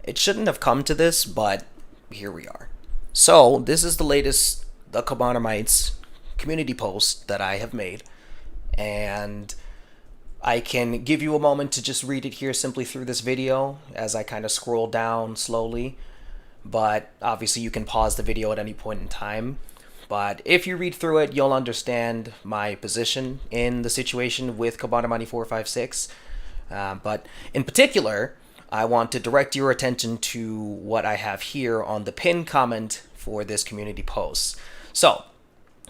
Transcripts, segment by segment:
It shouldn't have come to this, but here we are. So, this is the latest The Cobanermites community post that I have made, and I can give you a moment to just read it here simply through this video as I kind of scroll down slowly, but obviously you can pause the video at any point in time. But if you read through it, you'll understand my position in the situation with Cobanermani456. But in particular, I want to direct your attention to what I have here on the pinned comment for this community post. So,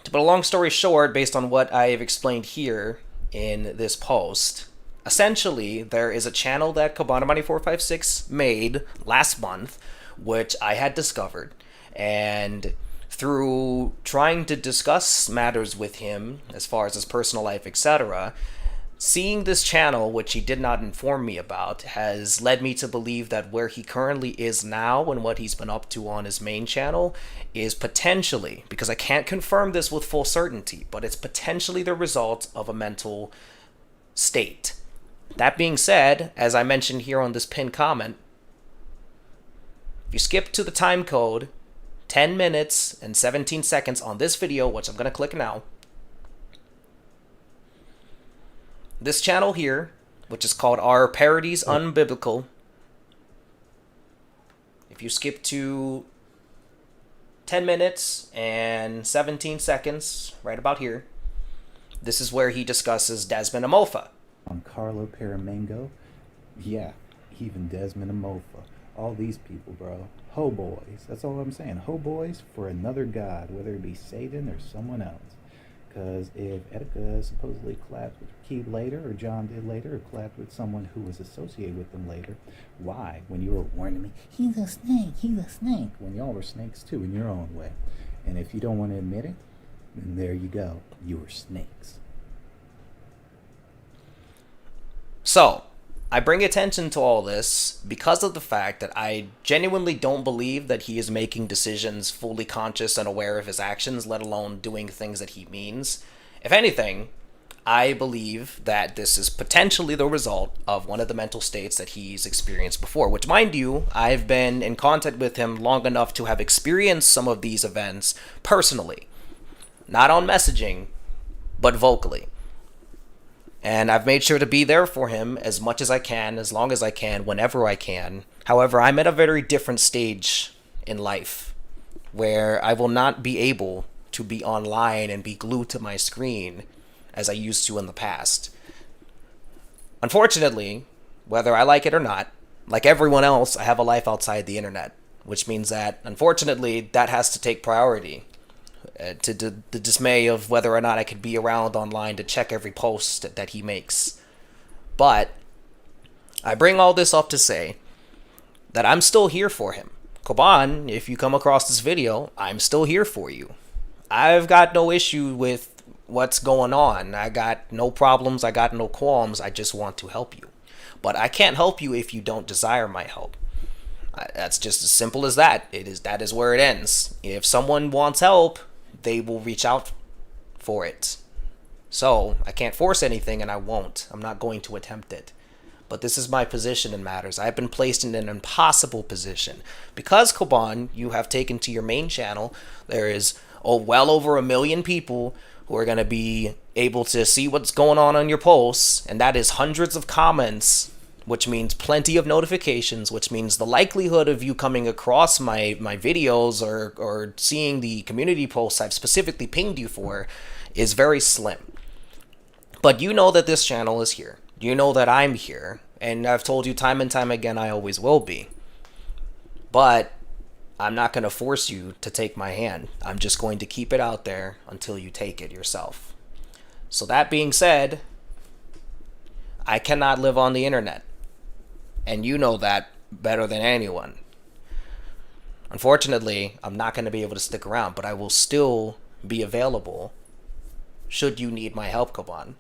to put a long story short, based on what I have explained here in this post, essentially there is a channel that Cobanermani456 made last month, which I had discovered, and through trying to discuss matters with him as far as his personal life, etc., seeing this channel, which he did not inform me about, has led me to believe that where he currently is now and what he's been up to on his main channel is potentially, because I can't confirm this with full certainty, but it's potentially the result of a mental state. That being said, as I mentioned here on this pinned comment, if you skip to the time code 10 minutes and 17 seconds on this video, which I'm going to click now, this channel here, which is called Our Parodies Unbiblical, if you skip to 10 minutes and 17 seconds, right about here, this is where he discusses Desmond Amofa. On Carlo Paramango, yeah, even Desmond Amofa. All these people, bro. Ho boys. That's all I'm saying. Ho boys for another god, whether it be Satan or someone else. Because if Etika supposedly collabed with Keith later, or John did later, or collabed with someone who was associated with them later, why? When you were warning me, he's a snake, when y'all were snakes too in your own way. And if you don't want to admit it, then there you go. You were snakes. So, I bring attention to all this because of the fact that I genuinely don't believe that he is making decisions fully conscious and aware of his actions, let alone doing things that he means. If anything, I believe that this is potentially the result of one of the mental states that he's experienced before, which, mind you, I've been in contact with him long enough to have experienced some of these events personally. Not on messaging, but vocally. And I've made sure to be there for him as much as I can, as long as I can, whenever I can. However, I'm at a very different stage in life where I will not be able to be online and be glued to my screen as I used to in the past. Unfortunately, whether I like it or not, like everyone else, I have a life outside the internet, which means that, unfortunately, that has to take priority. To the dismay of whether or not I could be around online to check every post that he makes. But I bring all this up to say that I'm still here for him. Coban, if you come across this video, I'm still here for you. I've got no issue with what's going on. I got no problems. I got no qualms. I just want to help you. But I can't help you if you don't desire my help. That's just as simple as that. That is where it ends. If someone wants help, they will reach out for it. So, I can't force anything, and I won't. I'm not going to attempt it. But this is my position in matters. I've been placed in an impossible position. Because, Coban, you have taken to your main channel, there is well over 1 million people who are going to be able to see what's going on your posts, and that is hundreds of comments, which means plenty of notifications, which means the likelihood of you coming across my videos or seeing the community posts I've specifically pinged you for is very slim. But you know that this channel is here. You know that I'm here. And I've told you time and time again I always will be. But I'm not going to force you to take my hand. I'm just going to keep it out there until you take it yourself. So that being said, I cannot live on the internet. And you know that better than anyone. Unfortunately, I'm not going to be able to stick around, but I will still be available should you need my help, Coban.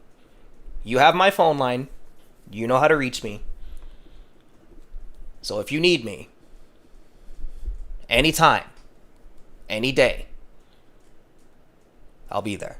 You have my phone line. You know how to reach me. So if you need me, anytime, any day, I'll be there.